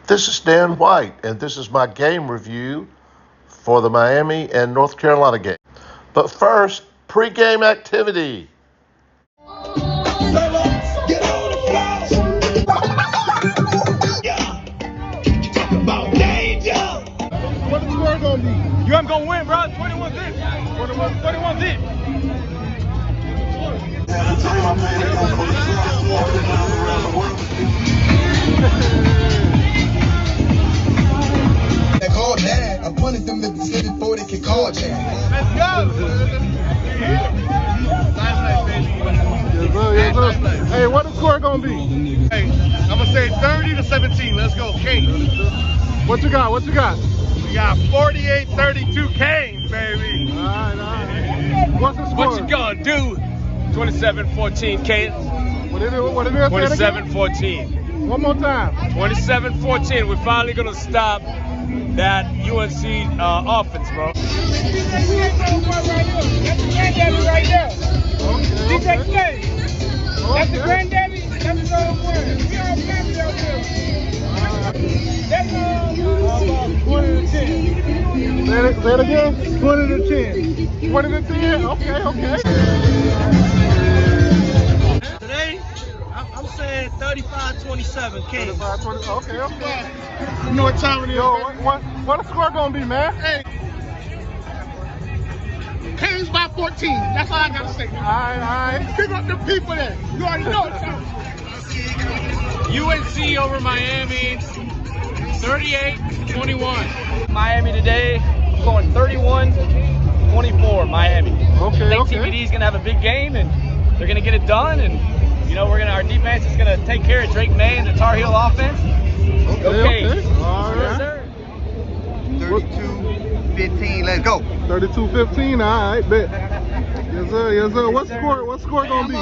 This is Dan White, and this is my game review for the Miami and North Carolina game. But first, pregame activity. Get on the floor. Yeah. Talking about danger. What the score gonna be? UM gonna win, bro. 21-zip. 21-zip. They call Dad. I punished them that said it before they could call Chad. Let's go. Yes, sir. Hey, what the score gonna be? Hey, I'm gonna say 30-17. Let's go, Canes. What you got? What you got? We got 48-32 Canes, baby. All right. What's the score? What you gonna do? 27-14 Canes. What it is? 27-14. One more time. 27-14. We're finally gonna stop that UNC offense, bro. That's the granddaddy right there. DJ Slade. That's the granddaddy. That's the old one. We all family out there. That's 20-10. Say it again. 20-10. 20-10. Okay. Today, I'm saying 35-27, King. 35-20. Okay. You know what time it is? Yo, what the score gonna be, man? Hey. Canes by 14. That's all I gotta say. All right. Pick up the people there. You already know it. UNC over Miami, 38-21. Miami today, I'm going 31-24 Miami. Okay. I think TBD's gonna have a big game and they're gonna get it done, and you know our defense is gonna take care of Drake May and the Tar Heel offense. Okay. All right. Yes, sir. 32-15, let's go. 32-15, all right, bet. Yes, sir. What score gonna be?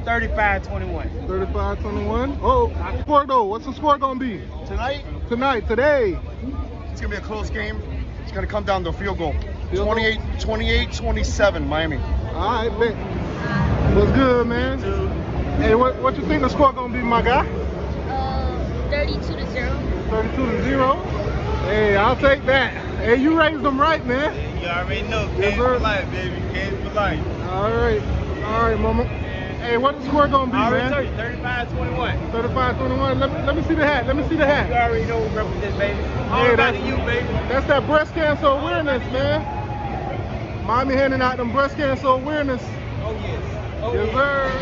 35-21. 35-21. Oh, score though. What's the score gonna be? Today. It's gonna be a close game. It's gonna come down to a field goal. Field goal? 28-27 Miami. All right, bet. What's good, man? Hey, what you think the score gonna be, my guy? 32-0. 32-0. Hey, I'll take that. Hey, you raised them right, man. You already know. Yes, sir. Life, baby. Canes for life. All right, mama. Hey, what the score gonna be, man? 35-21. 35-21. Let me see the hat. You already know what represents, baby. All Hey, about that's- you, baby. That's that breast cancer awareness, man. Miami handing out them breast cancer awareness. Oh, yes. Yes, sir.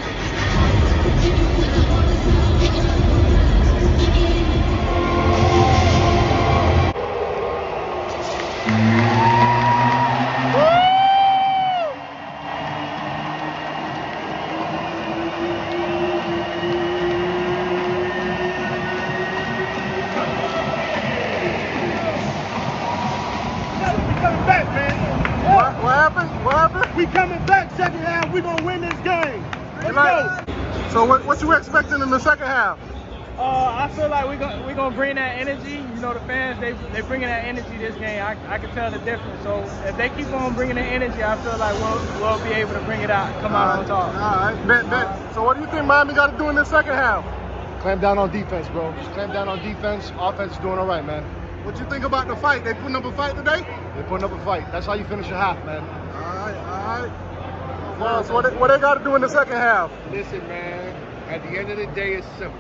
Coming back, man. What happened? We coming back second half. We gonna win this game. Let's go. So what you expecting in the second half? I feel like we're gonna bring that energy. You know, the fans they bringing that energy this game. I can tell the difference. So if they keep on bringing the energy, I feel like we'll be able to bring it out, come out on top. All right, bet. So what do you think Miami got to do in the second half? Clamp down on defense, bro. Just clamp down on defense. Offense is doing all right, man. What you think about the fight? They putting up a fight today? They're putting up a fight. That's how you finish a half, man. All right. So what they got to do in the second half? Listen, man. At the end of the day, it's simple.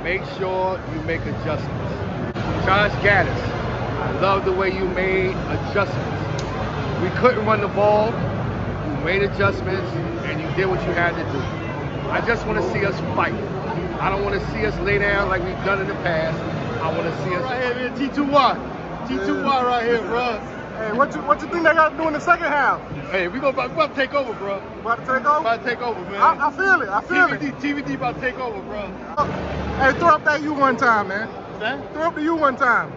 Make sure you make adjustments. Josh Gaddis, I love the way you made adjustments. We couldn't run the ball. You made adjustments, and you did what you had to do. I just want to see us fight. I don't want to see us lay down like we've done in the past. I want to see us Right here, man. T2Y. T2Y right here, bro. Hey, what you think they got to do in the second half? Hey, we about to take over, bro. About to take over? About to take over, man. I feel it. TVD about to take over, bro. Hey, throw up that U one time, man. That? Throw up the U one time.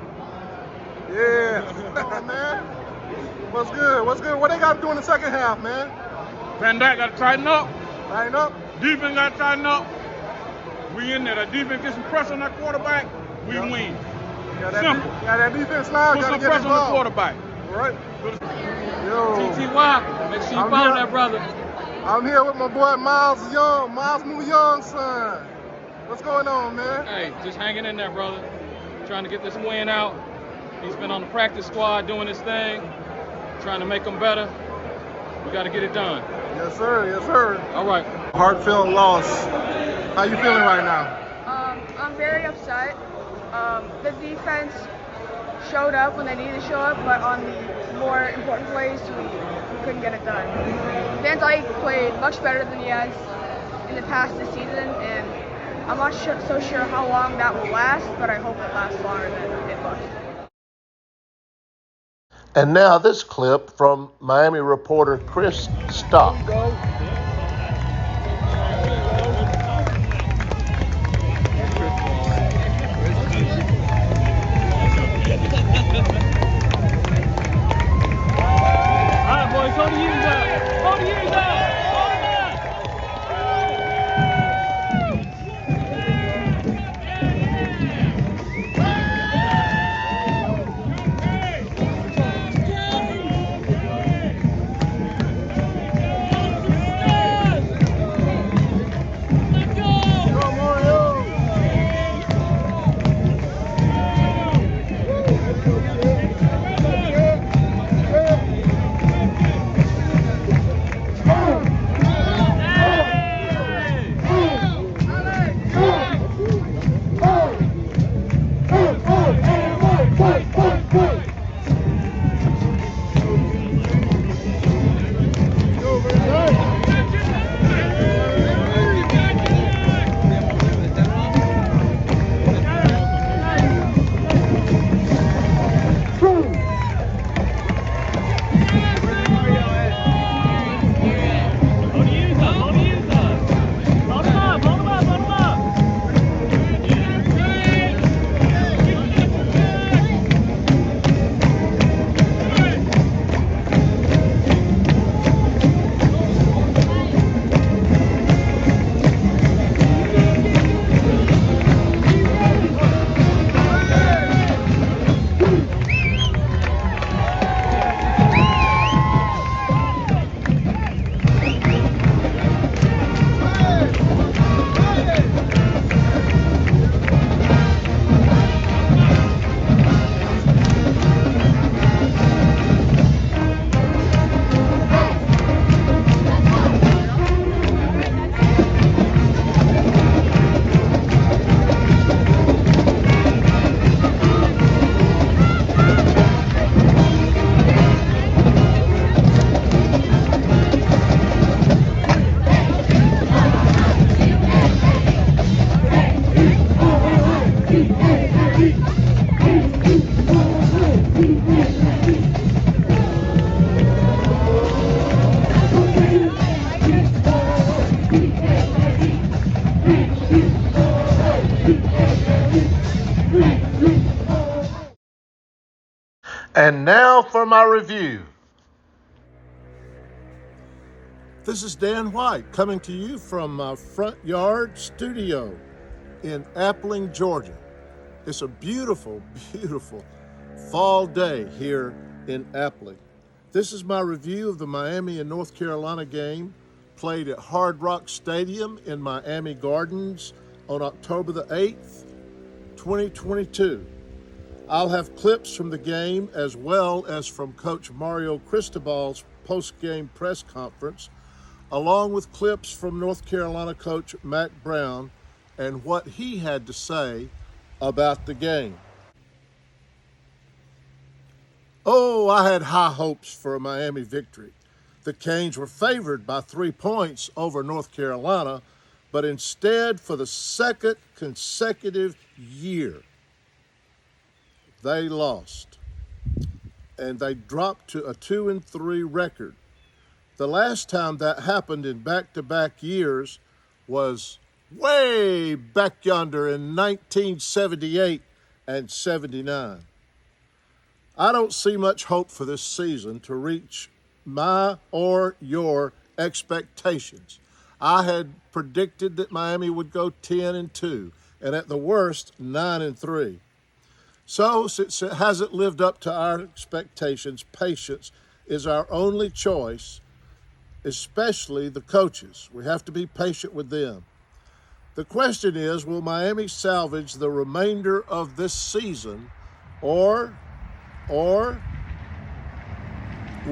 Yeah. Come on, man. What's good? What they got to do in the second half, man? Van Dyke got to tighten up. Line up. Defense got to tighten up. We in there. The defense get some pressure on that quarterback. We win. Simple. That defense line Put got to some get pressure on the involved. quarterback. Right. Yo. TTY, make sure you follow that brother. I'm here with my boy Miles Young, Miles New Young son. What's going going on, man? Hey, just hanging in there, brother. Trying to get this win out. He's been on the practice squad doing his thing, trying to make them better. We got to get it done. Yes, sir. Yes, sir. All right. Heartfelt loss. How you feeling right now? I'm very upset. The defense showed up when they needed to show up, but on the more important plays, we couldn't get it done. Van Dyke played much better than he has in the past this season, and I'm not so sure how long that will last, but I hope it lasts longer than it was. And now this clip from Miami reporter Chris Stock. And now for my review. This is Dan White coming to you from my front yard studio in Appling, Georgia. It's a beautiful, beautiful fall day here in Appling. This is my review of the Miami and North Carolina game played at Hard Rock Stadium in Miami Gardens on October the 8th, 2022. I'll have clips from the game as well as from Coach Mario Cristobal's post-game press conference, along with clips from North Carolina coach Mack Brown and what he had to say about the game. Oh, I had high hopes for a Miami victory. The Canes were favored by 3 points over North Carolina, but instead, for the second consecutive year, they lost, and they dropped to a 2-3 record. The last time that happened in back-to-back years was way back yonder in 1978 and 79. I don't see much hope for this season to reach my or your expectations. I had predicted that Miami would go 10-2, and at the worst, 9-3. So, since it hasn't lived up to our expectations, patience is our only choice, especially the coaches. We have to be patient with them. The question is, will Miami salvage the remainder of this season, or will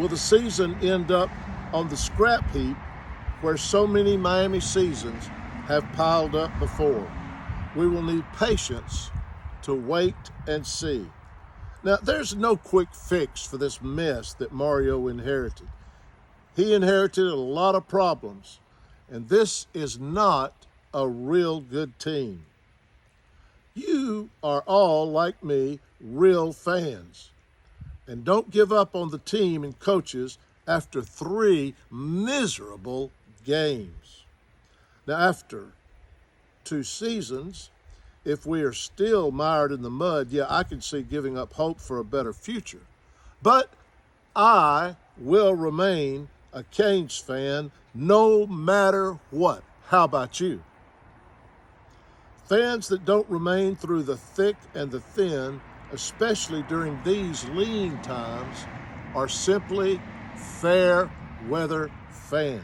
the season end up on the scrap heap where so many Miami seasons have piled up before? We will need patience to wait and see. Now, there's no quick fix for this mess that Mario inherited. He inherited a lot of problems, and this is not a real good team. You are all, like me, real fans. And don't give up on the team and coaches after 3 miserable games. Now, after 2 seasons, if we are still mired in the mud, yeah, I can see giving up hope for a better future. But I will remain a Canes fan no matter what. How about you? Fans that don't remain through the thick and the thin, especially during these lean times, are simply fair weather fans.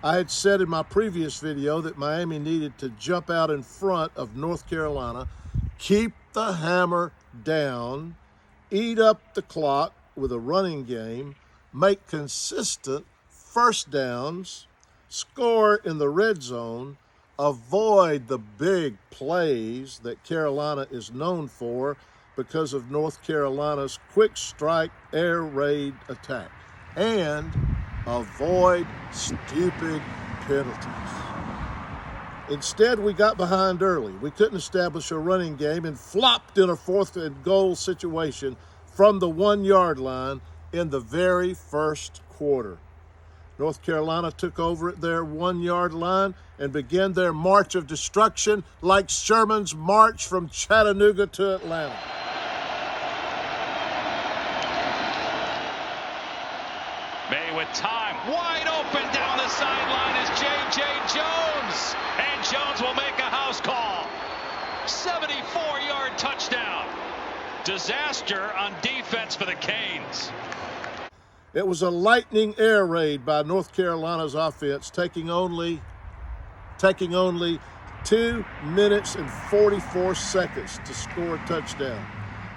I had said in my previous video that Miami needed to jump out in front of North Carolina, keep the hammer down, eat up the clock with a running game, make consistent first downs, score in the red zone, avoid the big plays that Carolina is known for because of North Carolina's quick strike air raid attack, and avoid stupid penalties. Instead, we got behind early. We couldn't establish a running game and flopped in a 4th and goal situation from the 1-yard line in the very first quarter. North Carolina took over at their 1-yard line and began their march of destruction like Sherman's march from Chattanooga to Atlanta. May with time, wide open down the sideline is J.J. Jones, and Jones will make a house call. 74-yard touchdown. Disaster on defense for the Canes. It was a lightning air raid by North Carolina's offense, taking only 2 minutes and 44 seconds to score a touchdown.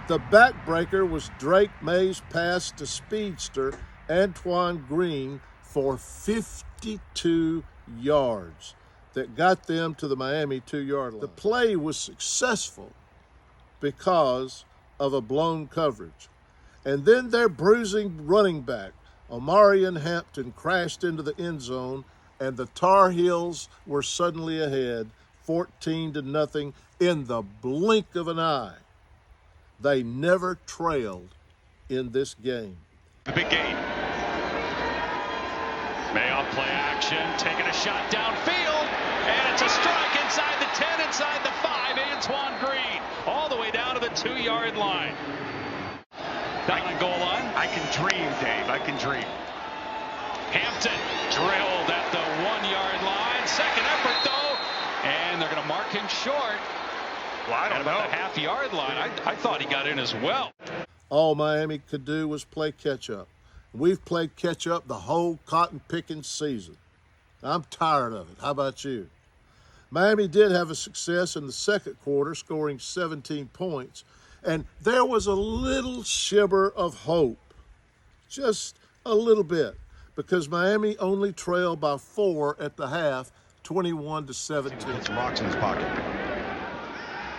The backbreaker was Drake May's pass to speedster Antoine Green for 52 yards that got them to the Miami 2-yard line. The play was successful because of a blown coverage. And then their bruising running back, Omarion Hampton, crashed into the end zone, and the Tar Heels were suddenly ahead, 14-0 in the blink of an eye. They never trailed in this game. The big game. May off play action, taking a shot downfield, and it's a strike inside the 10, inside the 5, Antoine Green, all the way down to the 2-yard line. Down on goal line. I can dream, Dave. I can dream. Hampton drilled at the 1-yard line. Second effort, though, and they're going to mark him short. Well, I don't know. At about the half-yard line. I thought he got in as well. All Miami could do was play catch-up. We've played catch-up the whole cotton-picking season. I'm tired of it. How about you? Miami did have a success in the second quarter, scoring 17 points. And there was a little shimmer of hope, just a little bit, because Miami only trailed by 4 at the half, 21-17. Some rocks in his pocket.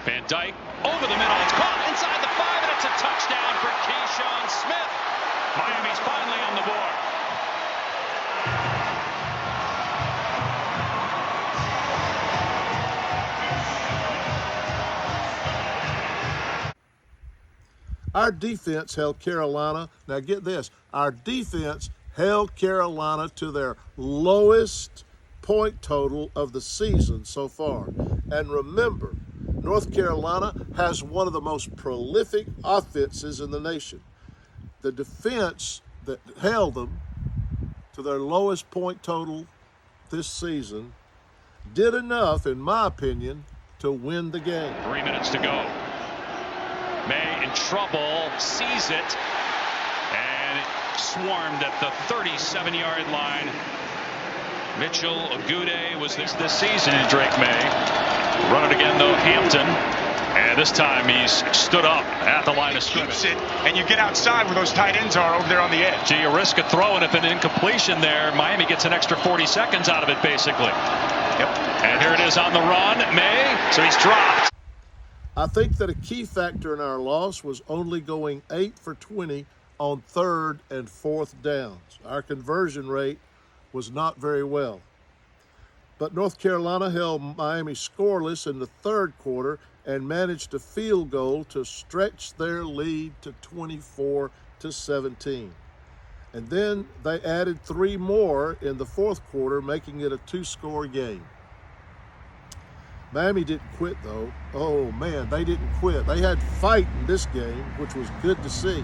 Van Dyke over the middle. It's caught inside the 5, and it's a touchdown for Keyshawn Smith. Miami's finally on the board. Our defense held Carolina. Now get this. Our defense held Carolina to their lowest point total of the season so far. And remember, North Carolina has one of the most prolific offenses in the nation. The defense that held them to their lowest point total this season did enough, in my opinion, to win the game. 3 minutes to go. May in trouble, sees it, and swarmed at the 37-yard line. Mitchell Agude was this season in Drake May. Run it again, though, Hampton. And this time he's stood up at the line of scrimmage. And you get outside where those tight ends are over there on the edge. Gee, you risk a throw, and if an incompletion there, Miami gets an extra 40 seconds out of it, basically. Yep. And here it is on the run. May, so he's dropped. I think that a key factor in our loss was only going 8 for 20 on 3rd and 4th downs. Our conversion rate was not very well. But North Carolina held Miami scoreless in the 3rd quarter and managed a field goal to stretch their lead to 24-17. And then they added 3 more in the 4th quarter, making it a 2-score game. Miami didn't quit, though. Oh, man, they didn't quit. They had fight in this game, which was good to see.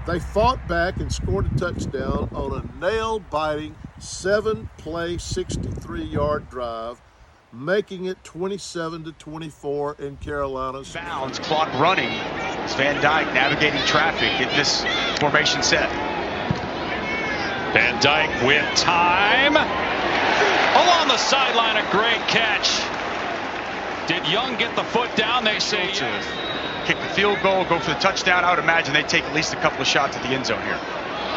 They fought back and scored a touchdown on a nail-biting 7-play, 63-yard drive, making it 27-24 in Carolina's bounds. Clock running. It's Van Dyke navigating traffic. Get this formation set. Van Dyke with time. Along the sideline, a great catch. Did Young get the foot down? They say yes. Kick the field goal, go for the touchdown. I would imagine they take at least a couple of shots at the end zone here.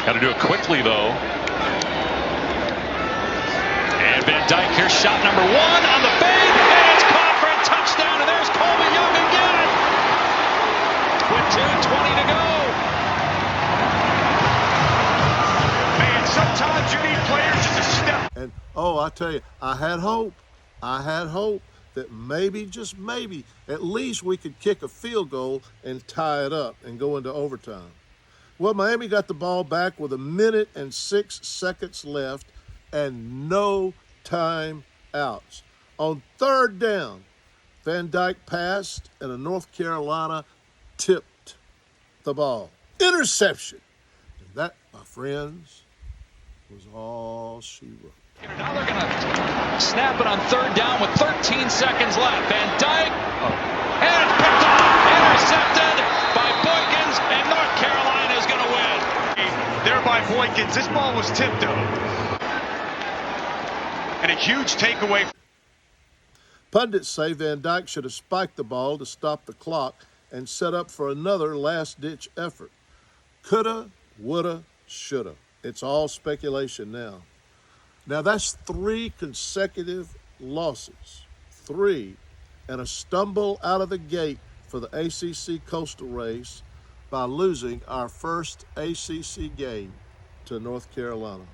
Got to do it quickly, though. And Van Dyke, here's shot number 1 on the fade, and it's caught for a touchdown, and there's Coleman Young again. With 2:20 to go. Man, sometimes you need players just to step. And, oh, I tell you, I had hope that maybe, just maybe, at least we could kick a field goal and tie it up and go into overtime. Well, Miami got the ball back with 1 minute and 6 seconds left and no timeouts. On 3rd down, Van Dyke passed and a North Carolina tipped the ball. Interception. And that, my friends, was all she wrote. Now they're going to snap it on 3rd down with 13 seconds left. Van Dyke, and it's picked off, intercepted by Boykins, and North Carolina is going to win. There by Boykins. This ball was tipped, though. And a huge takeaway. Pundits say Van Dyke should have spiked the ball to stop the clock and set up for another last-ditch effort. Coulda, woulda, shoulda. It's all speculation now. Now, that's 3 consecutive losses. 3, and a stumble out of the gate for the ACC Coastal race by losing our first ACC game to North Carolina.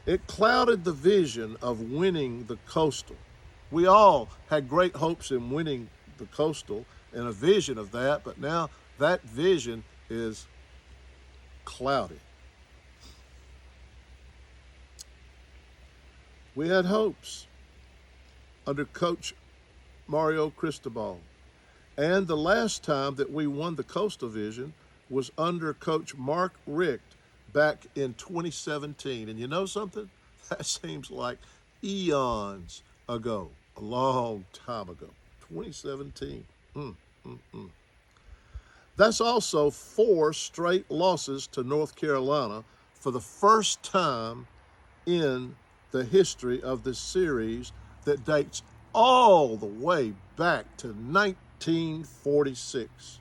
It clouded the vision of winning the Coastal. We all had great hopes in winning the Coastal and a vision of that, but now that vision is clouded. We had hopes under Coach Mario Cristobal. And the last time that we won the Coastal Division was under Coach Mark Richt back in 2017. And you know something? That seems like eons ago, a long time ago, 2017. That's also 4 straight losses to North Carolina for the first time in the history of this series that dates all the way back to 1946.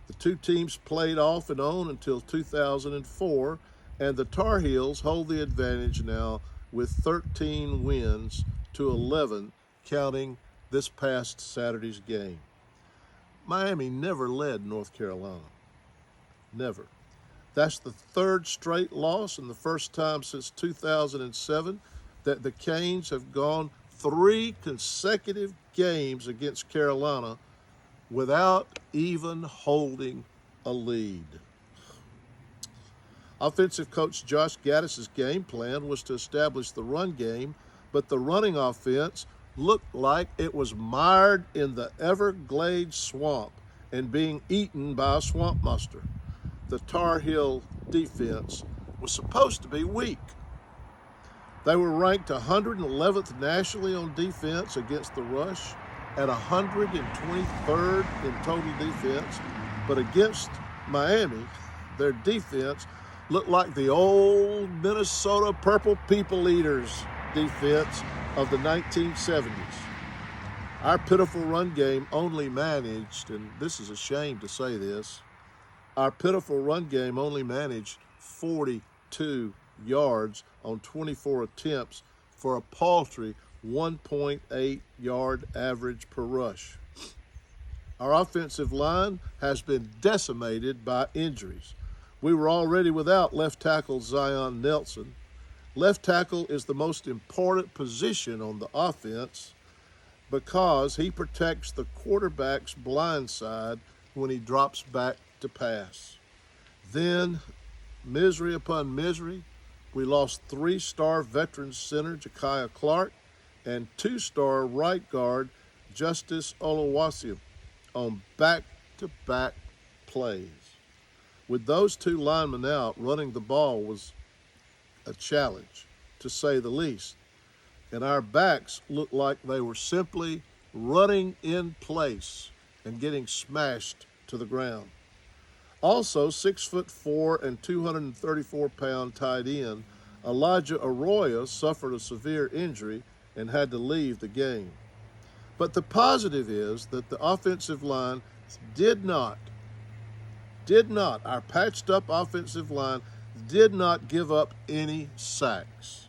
The 2 teams played off and on until 2004, and the Tar Heels hold the advantage now with 13 wins to 11, counting this past Saturday's game. Miami never led North Carolina. Never. That's the 3rd straight loss and the first time since 2007 that the Canes have gone 3 consecutive games against Carolina without even holding a lead. Offensive coach Josh Gaddis' game plan was to establish the run game, but the running offense looked like it was mired in the Everglades swamp and being eaten by a swamp monster. The Tar Heel defense was supposed to be weak. They were ranked 111th nationally on defense against the rush and 123rd in total defense. But against Miami, their defense looked like the old Minnesota Purple People Eaters. defense of the 1970s. Our pitiful run game only managed, and this is a shame to say this, our pitiful run game only managed 42 yards on 24 attempts for a paltry 1.8 yard average per rush. Our offensive line has been decimated by injuries. We were already without left tackle Zion Nelson. Left tackle is the most important position on the offense because he protects the quarterback's blind side when he drops back to pass. Then, misery upon misery, we lost 3-star veteran center Ja'Kiah Clark and 2-star right guard Justice Oluwaseun on back-to-back plays. With those two linemen out, running the ball was a challenge, to say the least. And our backs looked like they were simply running in place and getting smashed to the ground. Also, 6'4" and 234-pound tight end Elijah Arroyo suffered a severe injury and had to leave the game. But the positive is that the offensive line did not, our patched up offensive line did not give up any sacks.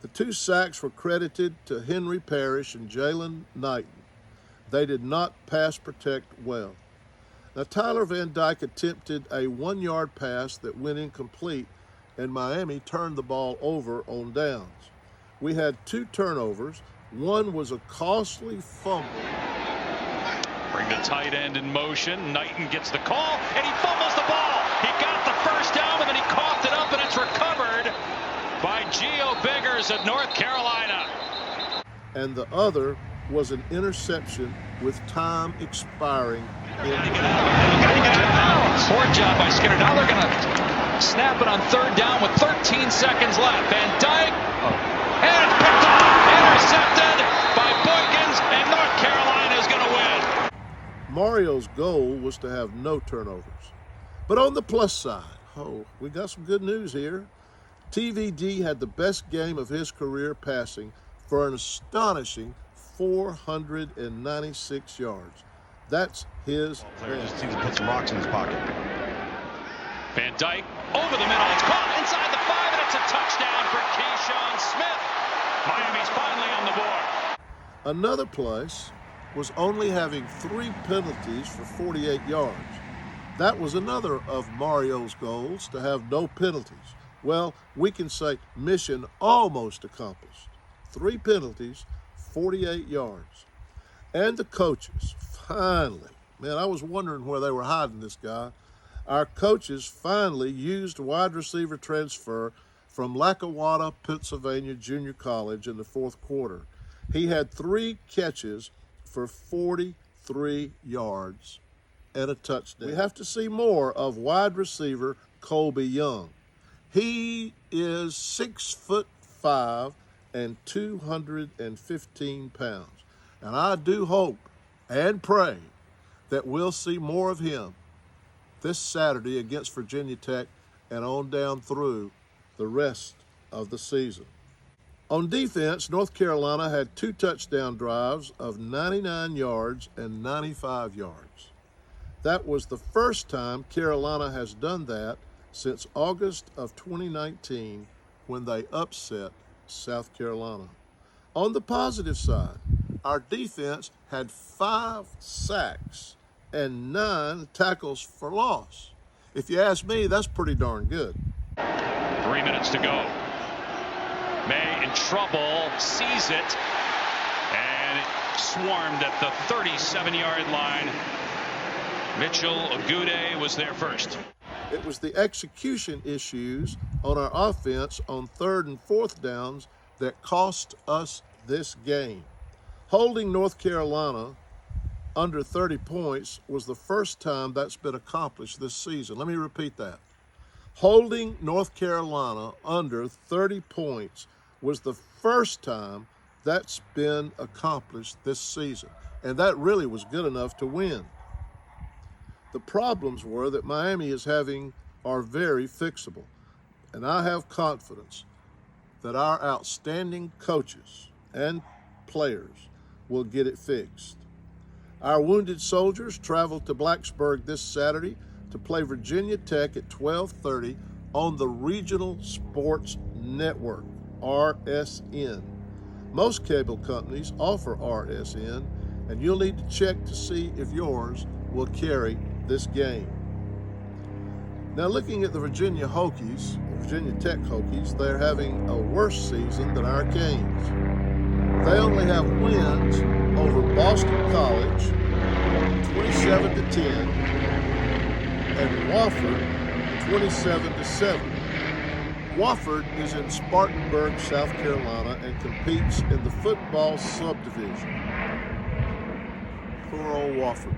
The 2 sacks were credited to Henry Parrish and Jalen Knighton. They did not pass protect well. Now, Tyler Van Dyke attempted a 1-yard pass that went incomplete, and Miami turned the ball over on downs. We had 2 turnovers. One was a costly fumble. Bring the tight end in motion. Knighton gets the call, and he fumbles the ball. He got the first down, and then he coughed it up, and it's recovered by Gio Biggers of North Carolina. And the other was an interception with time expiring. Gotta get out. Poor job by Skinner. Now they're going to snap it on 3rd down with 13 seconds left. Van Dyke, and it's picked off. Intercepted by Boykins, and North Carolina is going to win. Mario's goal was to have no turnovers. But on the plus side, we got some good news here. TVD had the best game of his career passing for an astonishing 496 yards. That's his best. Just needs to put some rocks in his pocket. Van Dyke over the middle. It's caught inside the 5, and it's a touchdown for Keyshawn Smith. Miami's finally on the board. Another place was only having 3 penalties for 48 yards. That was another of Mario's goals, to have no penalties. Well, we can say mission almost accomplished. 3 penalties, 48 yards. And the coaches, finally, man, I was wondering where they were hiding this guy. Our coaches finally used wide receiver transfer from Lackawanna, Pennsylvania Junior College in the 4th quarter. He had 3 catches for 43 yards and a touchdown. We have to see more of wide receiver Colby Young. He is 6'5" and 215 pounds. And I do hope and pray that we'll see more of him this Saturday against Virginia Tech and on down through the rest of the season. On defense, North Carolina had 2 touchdown drives of 99 yards and 95 yards. That was the first time Carolina has done that since August of 2019 when they upset South Carolina. On the positive side, our defense had 5 sacks and 9 tackles for loss. If you ask me, that's pretty darn good. 3 minutes to go. May in trouble, sees it, and it swarmed at the 37-yard line. Mitchell Agude was there first. It was the execution issues on our offense on 3rd and 4th downs that cost us this game. Holding North Carolina under 30 points was the first time that's been accomplished this season. Let me repeat that. Holding North Carolina under 30 points was the first time that's been accomplished this season. And that really was good enough to win. The problems were that Miami is having are very fixable. And I have confidence that our outstanding coaches and players will get it fixed. Our wounded soldiers travel to Blacksburg this Saturday to play Virginia Tech at 12:30 on the Regional Sports Network, RSN. Most cable companies offer RSN, and you'll need to check to see if yours will carry this game. Now, looking at the Virginia Hokies, Virginia Tech Hokies, they're having a worse season than our Canes. They only have wins over Boston College, 27-10, and Wofford, 27-7. Wofford is in Spartanburg, South Carolina, and competes in the football subdivision. Poor old Wofford.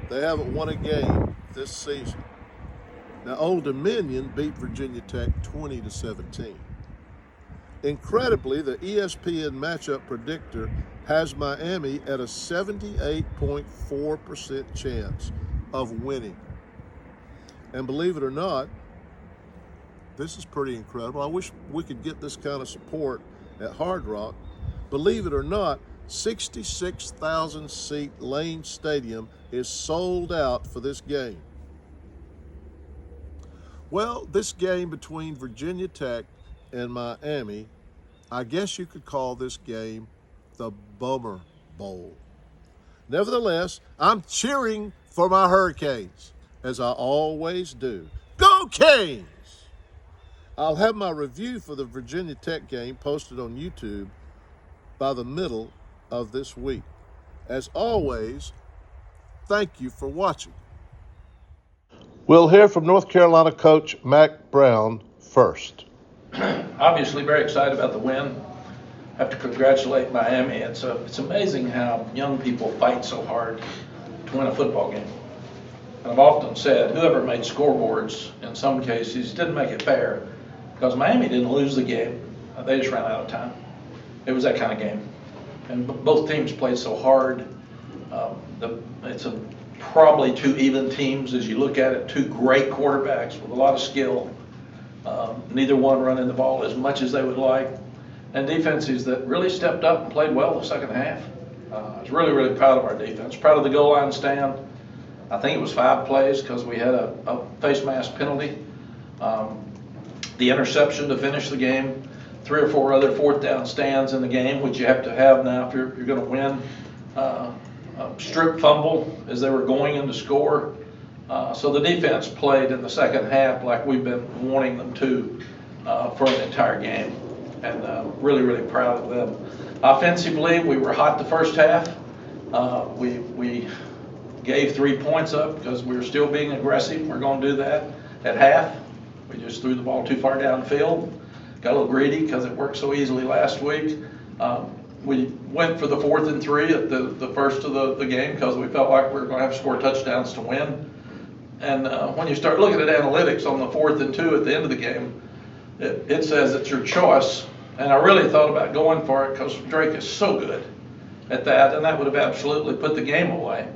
They haven't won a game this season. Now, Old Dominion beat Virginia Tech 20-17. Incredibly, the ESPN matchup predictor has Miami at a 78.4% chance of winning. And believe it or not, this is pretty incredible. I wish we could get this kind of support at Hard Rock. Believe it or not, 66,000 seat Lane Stadium is sold out for this game. Well, this game between Virginia Tech and Miami, I guess you could call this game the Bummer Bowl. Nevertheless, I'm cheering for my Hurricanes, as I always do. Go Canes! I'll have my review for the Virginia Tech game posted on YouTube by the middle of this week. As always, thank you for watching. We'll hear from North Carolina coach Mack Brown first. Obviously very excited about the win. I have to congratulate Miami. It's amazing how young people fight so hard to win a football game. And I've often said whoever made scoreboards in some cases didn't make it fair, because Miami didn't lose the game. They just ran out of time. It was that kind of game. And both teams played so hard. It's probably two even teams as you look at it, two great quarterbacks with a lot of skill. Neither one running the ball as much as they would like. And defenses that really stepped up and played well the second half. I was really, really proud of our defense. Proud of the goal line stand. I think it was 5 plays because we had a face mask penalty. The interception to finish the game. 3 or 4 other 4th down stands in the game, which you have to have now if you're going to win. A strip fumble as they were going in to score. So the defense played in the second half like we've been wanting them to for an entire game. And really, really proud of them. Offensively, we were hot the first half. We gave 3 points up because we were still being aggressive. We're going to do that at half. We just threw the ball too far downfield. Got a little greedy because it worked so easily last week. We went for the 4th and 3 at the first of the game because we felt like we were going to have to score touchdowns to win. And when you start looking at analytics on the 4th and 2 at the end of the game, it says it's your choice. And I really thought about going for it because Drake is so good at that, and that would have absolutely put the game away.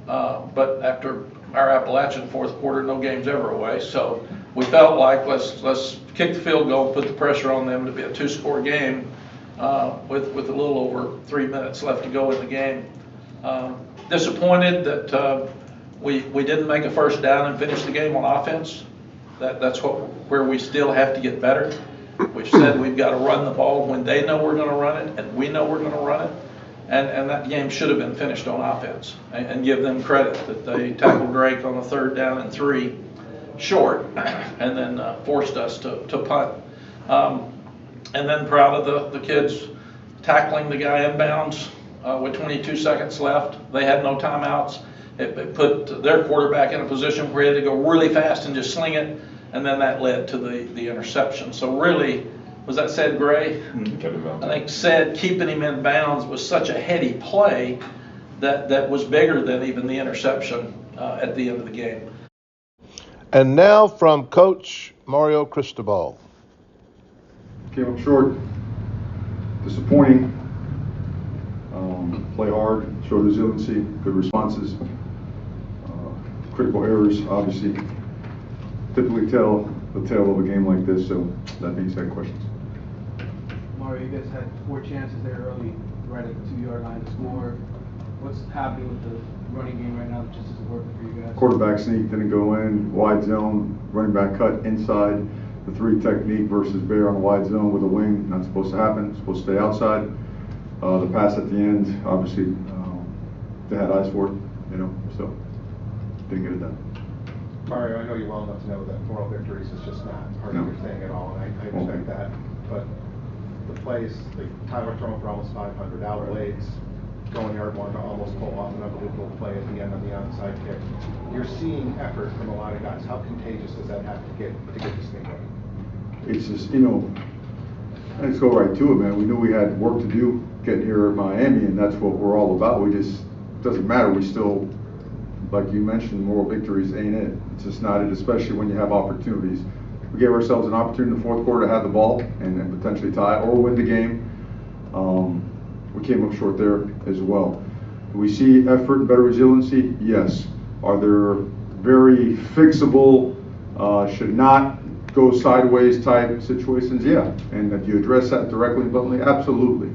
But after our Appalachian 4th quarter, no game's ever away. So we felt like let's kick the field goal, put the pressure on them to be a 2-score game with a little over 3 minutes left to go in the game. Disappointed that we didn't make a first down and finish the game on offense. That's where we still have to get better. We've said we've got to run the ball when they know we're going to run it and we know we're going to run it. And that game should have been finished on offense, and give them credit that they tackled Drake on a 3rd down and 3 short and then forced us to punt. And then proud of the kids tackling the guy inbounds with 22 seconds left. They had no timeouts. It put their quarterback in a position where he had to go really fast and just sling it, and then that led to the interception. So really, was that Ced Gray? I think Ced keeping him in bounds was such a heady play that was bigger than even the interception at the end of the game. And now from Coach Mario Cristobal. Came up short, disappointing. Play hard, show resiliency, good responses. Critical errors, obviously, typically tell the tale of a game like this. So that being said, questions. Mario, you guys had 4 chances there early, right at the 2-yard line to score. What's happening with the running game right now that just isn't working for you guys? Quarterback sneak didn't go in, wide zone, running back cut inside. The 3 technique versus bear on the wide zone with a wing, not supposed to happen, supposed to stay outside. The pass at the end, obviously, they had eyes for it, so didn't get it done. Mario, I know you well enough to know that moral victories is just not part of your thing at all, and I respect that. But the plays, like Tyler throwing for almost 500, Al Blades going yard one to almost pull off an unbelievable play at the end on the onside kick. You're seeing effort from a lot of guys. How contagious does that have to get this thing going? It's just, let's go right to it, man. We knew we had work to do getting here at Miami, and that's what we're all about. It doesn't matter. We still, like you mentioned, moral victories ain't it. It's just not it, especially when you have opportunities. We gave ourselves an opportunity in the fourth quarter to have the ball and potentially tie or win the game. We came up short there as well. Do we see effort and better resiliency? Yes. Are there very fixable, should not go sideways type situations? Yeah. And if you address that directly and bluntly, absolutely.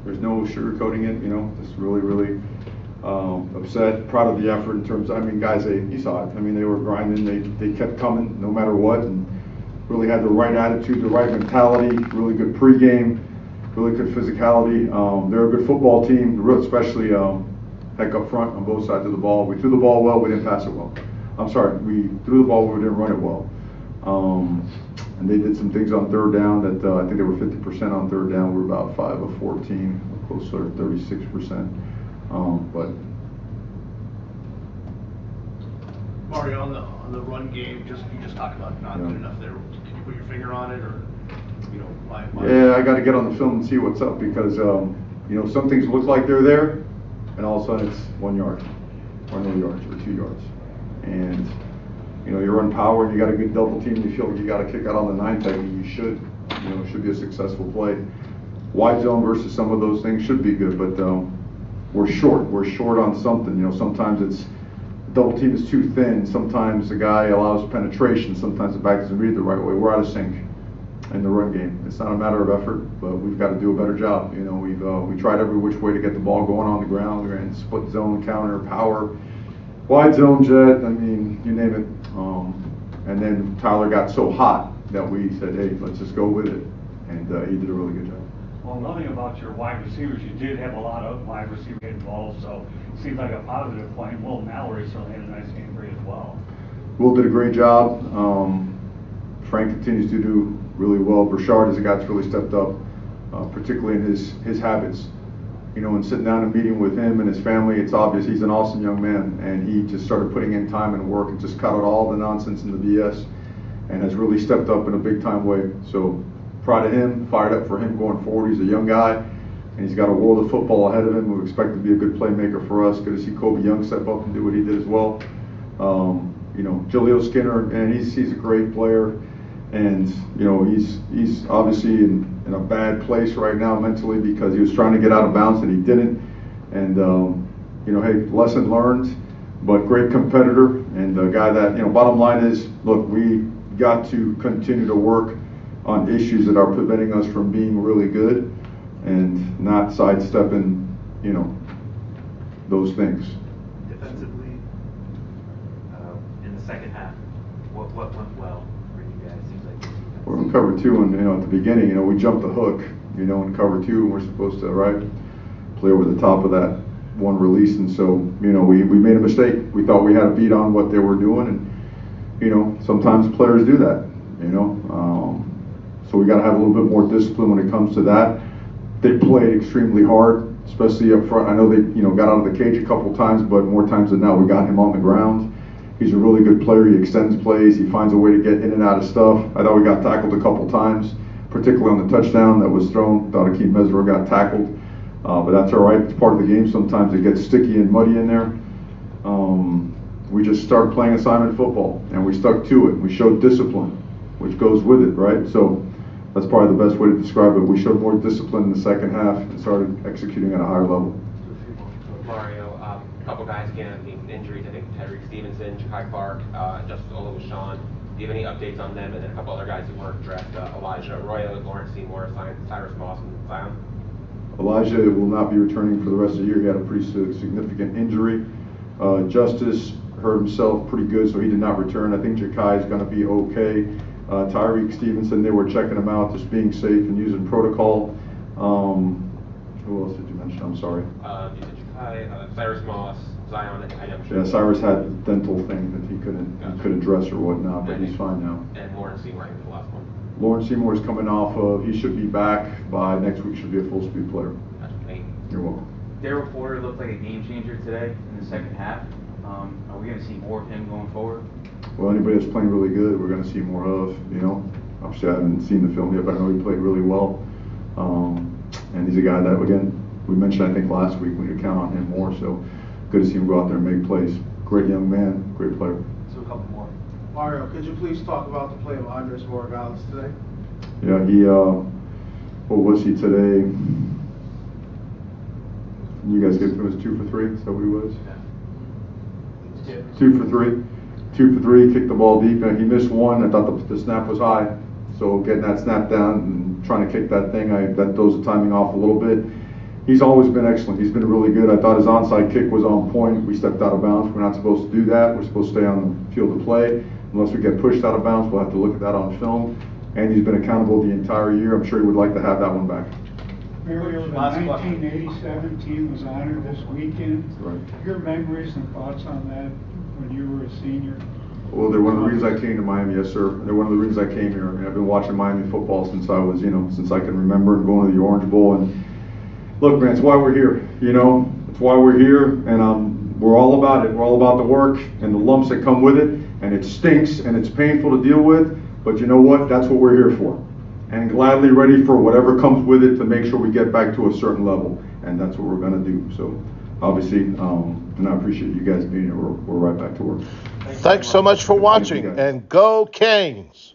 There's no sugarcoating it, just really, really upset, proud of the effort in terms of, guys, you saw it. They were grinding, they kept coming no matter what, and really had the right attitude, the right mentality, really good pregame, really good physicality. They're a good football team, especially heck up front on both sides of the ball. We threw the ball well, we didn't pass it well. I'm sorry, we threw the ball, we didn't run it well. And they did some things on third down that I think they were 50% on third down. We were about 5 of 14, closer to 36%. But Mario, on the run game, you just talked about not good enough there. Can you put your finger on it, or why? Yeah, I got to get on the film and see what's up because some things look like they're there, and all of a sudden it's 1 yard, or no yards, or 2 yards, and you run power and you got a good double team. You feel like you got to kick out on the 9 technique. You should, it should be a successful play. Wide zone versus some of those things should be good, but we're short. We're short on something. Sometimes it's double team is too thin. Sometimes the guy allows penetration. Sometimes the back doesn't read it the right way. We're out of sync in the run game. It's not a matter of effort, but we've got to do a better job. We tried every which way to get the ball going on the ground. We ran split zone, counter, power, wide zone, jet. You name it. And then Tyler got so hot that we said, hey, let's just go with it. And he did a really good job. Well, nothing about your wide receivers. You did have a lot of wide receivers involved, so it seems like a positive point. Will Mallory certainly had a nice game for you as well. Will did a great job. Frank continues to do really well. Brashard is a guy that's really stepped up, particularly in his habits. And sitting down and meeting with him and his family, it's obvious he's an awesome young man, and he just started putting in time and work and just cut out all the nonsense and the BS, and has really stepped up in a big time way. So proud of him, fired up for him going forward. He's a young guy, and he's got a world of football ahead of him. We expect to be a good playmaker for us. Good to see Kobe Young step up and do what he did as well. Jaleel Skinner, and he's a great player, and he's obviously in a bad place right now mentally because he was trying to get out of bounds and he didn't. And hey, lesson learned, but great competitor and a guy that bottom line is, look, we got to continue to work on issues that are preventing us from being really good and not sidestepping, those things. Defensively, in the second half, what went well for you guys? Seems like we're in cover 2, and at the beginning, we jumped the hook, in cover 2, and we're supposed to play over the top of that one release, and so we made a mistake. We thought we had a beat on what they were doing, and sometimes players do that, so we got to have a little bit more discipline when it comes to that. They played extremely hard, especially up front. I know they got out of the cage a couple times, but more times than not we got him on the ground. He's a really good player. He extends plays. He finds a way to get in and out of stuff. I thought we got tackled a couple times, particularly on the touchdown that was thrown. Thought Akeem Mesra got tackled, but that's all right. It's part of the game. Sometimes it gets sticky and muddy in there. We just started playing assignment football, and we stuck to it. We showed discipline, which goes with it, right? So that's probably the best way to describe it. We showed more discipline in the second half and started executing at a higher level. Mario, a couple guys again, injuries. I think Tyreek Stevenson, Ja'Kai Clark, Justice Oluwaseun. Do you have any updates on them? And then a couple other guys who weren't drafted, Elijah Arroyo, Lawrence Seymour, Cyrus Moss, and Zion. Elijah will not be returning for the rest of the year. He had a pretty significant injury. Justice hurt himself pretty good, so he did not return. I think Ja'Kai is going to be okay. Tyreek Stevenson, they were checking him out, just being safe and using protocol. Who else did you mention? I'm sorry. You said Ja'Kai, Cyrus Moss, Zion, and I am sure. Yeah, Cyrus had a dental thing that he couldn't dress or whatnot, but he's fine now. And Lawrence Seymour, I think the last one. Lawrence Seymour is coming off of, he should be back by next week, should be a full speed player. You're welcome. Daryl Porter looked like a game changer today in the second half. Are we going to see more of him going forward? Well, anybody that's playing really good, we're going to see more of, you know. Obviously, I haven't seen the film yet, but I know he played really well. And he's a guy that, again, we mentioned, I think, last week, we could count on him more. So good to see him go out there and make plays. Great young man, great player. So a couple more. Mario, could you please talk about the play of Andres Morales today? Yeah, he, what was he today? You guys gave him 2 for 3, is that what he was? Yeah. 2 for 3. 2 for 3, kicked the ball deep, and he missed one. I thought the snap was high. So getting that snap down and trying to kick that thing, that throws the timing off a little bit. He's always been excellent. He's been really good. I thought his onside kick was on point. We stepped out of bounds. We're not supposed to do that. We're supposed to stay on the field of play. Unless we get pushed out of bounds, we'll have to look at that on film. And he's been accountable the entire year. I'm sure he would like to have that one back. Mario, the 1987 team was honored this weekend. Right. Your memories and thoughts on that when you were a senior? Well, they're one of the reasons I came to Miami, yes, sir. They're one of the reasons I came here. I mean, I've been watching Miami football since I was, since I can remember, and going to the Orange Bowl. And look, man, it's why we're here. It's why we're here, and we're all about it. We're all about the work and the lumps that come with it, and it stinks and it's painful to deal with. But you know what? That's what we're here for, and gladly ready for whatever comes with it to make sure we get back to a certain level, and that's what we're going to do. So, obviously, and I appreciate you guys being here. We're right back to work. Thanks so much for watching, and go Canes!